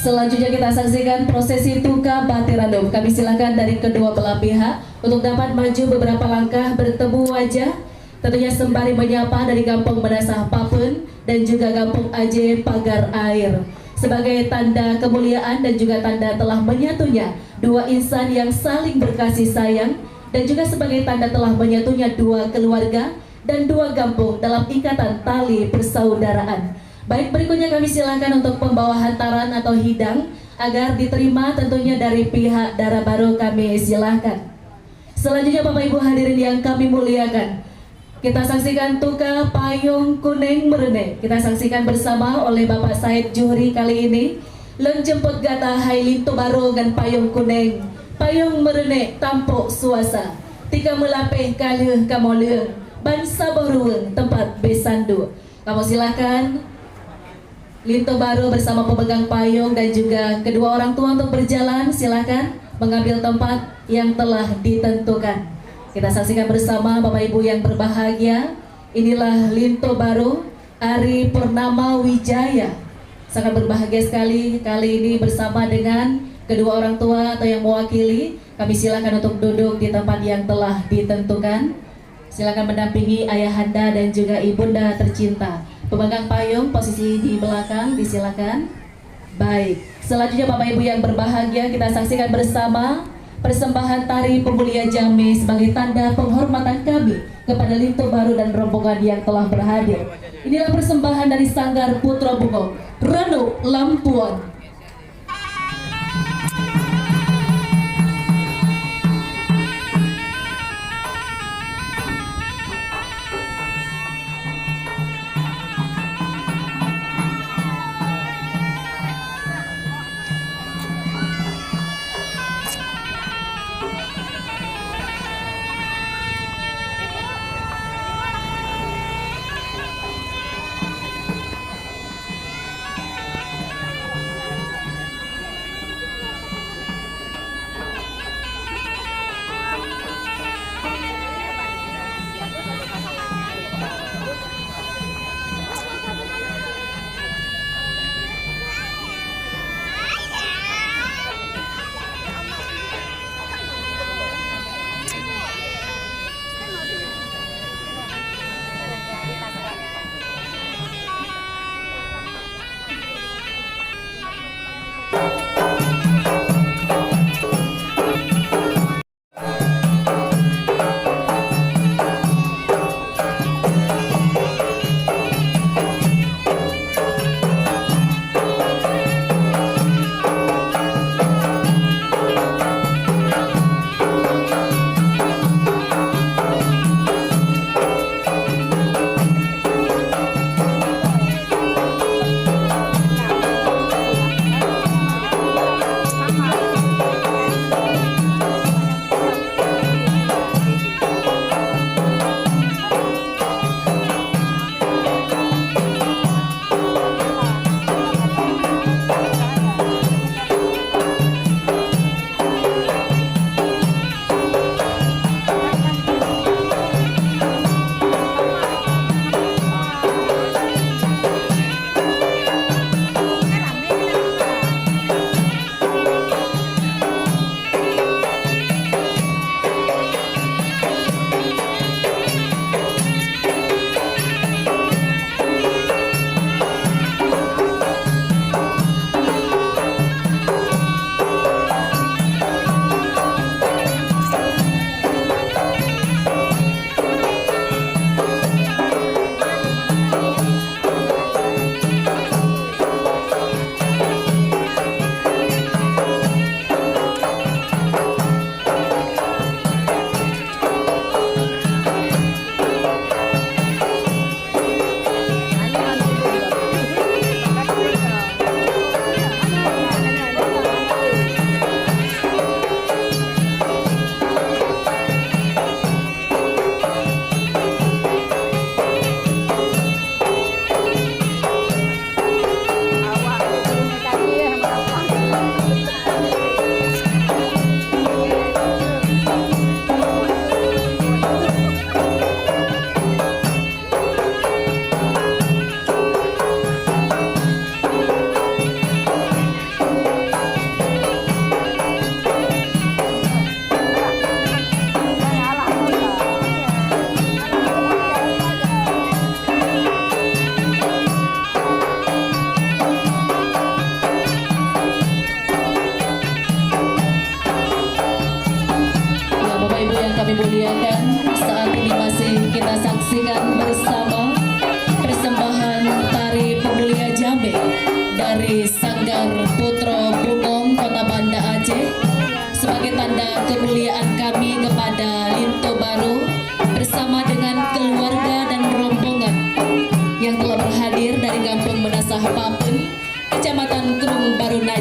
Selanjutnya kita saksikan prosesi Tuka Batiranum. Kami silakan dari kedua belah pihak untuk dapat maju beberapa langkah bertemu wajah. Tentunya sembari menyapa dari Kampung Menasah Papen dan juga Kampung Aje Pagar Air. Sebagai tanda kemuliaan dan juga tanda telah menyatunya dua insan yang saling berkasih sayang. Dan juga sebagai tanda telah menyatunya dua keluarga dan dua kampung dalam ikatan tali persaudaraan. Baik, berikutnya kami silakan untuk pembawa hantaran atau hidang agar diterima tentunya dari pihak Dara Baru, kami silakan. Selanjutnya Bapak Ibu hadirin yang kami muliakan, kita saksikan Tuka Payung Kuning Merene. Kita saksikan bersama oleh Bapak Said Juhri kali ini. Leng jemput gata Hailin Tobaro dengan payung kuning, payung merene tampuk suasa. Tiga melapeh kalih kamoleh, bansa borueng tempat besandu. Kamu silakan Linto Baru bersama pemegang payung dan juga kedua orang tua untuk berjalan, silakan mengambil tempat yang telah ditentukan. Kita saksikan bersama Bapak Ibu yang berbahagia. Inilah Linto Baru Ari Purnama Wijaya. Sangat berbahagia sekali kali ini bersama dengan kedua orang tua atau yang mewakili. Kami silakan untuk duduk di tempat yang telah ditentukan. Silakan mendampingi ayahanda dan juga ibunda tercinta. Pemegang payung posisi di belakang disilakan. Baik, selanjutnya Bapak Ibu yang berbahagia, kita saksikan bersama persembahan tari Pemulia Jambi sebagai tanda penghormatan kami kepada Linto Baru dan rombongan yang telah berhadir. Inilah persembahan dari Sanggar Putra Bungo Ranu Lampuan.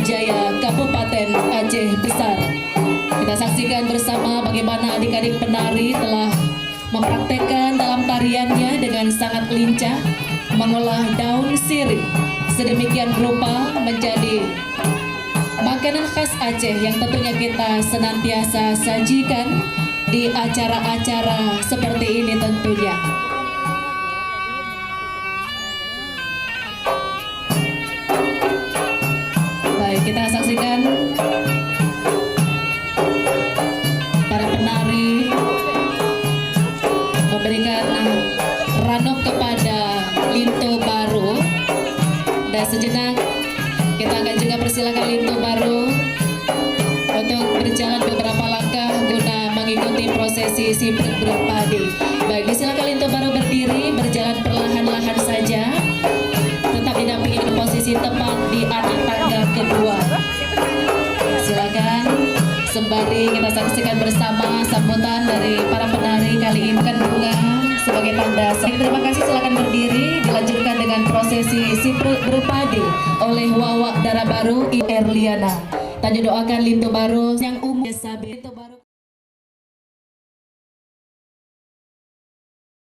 Jaya, Kabupaten Aceh Besar. Kita saksikan bersama bagaimana adik-adik penari telah mempraktekkan dalam tariannya dengan sangat lincah mengolah daun sirih sedemikian rupa menjadi makanan khas Aceh yang tentunya kita senantiasa sajikan di acara-acara seperti ini tentunya. Baik, kita saksikan para penari memberikan ranop kepada Linto Baru, dan sejenak kita akan juga persilakan Linto Baru untuk berjalan beberapa langkah guna mengikuti prosesi siprek berpadi. Baik, disilakan Linto Baru berdiri, berjalan perlahan-lahan saja, tetap didampingi di posisi tepat di atas tangga kedua. Silakan, sembari kita saksikan bersama sambutan dari para penari kali ini kan bunga sebagai tanda. Terima kasih, silakan berdiri, dilanjutkan dengan prosesi siprek berpadi oleh Wawak Dara Baru I Erliana. Tadi doakan Linto Baru yang umum Linto Baru.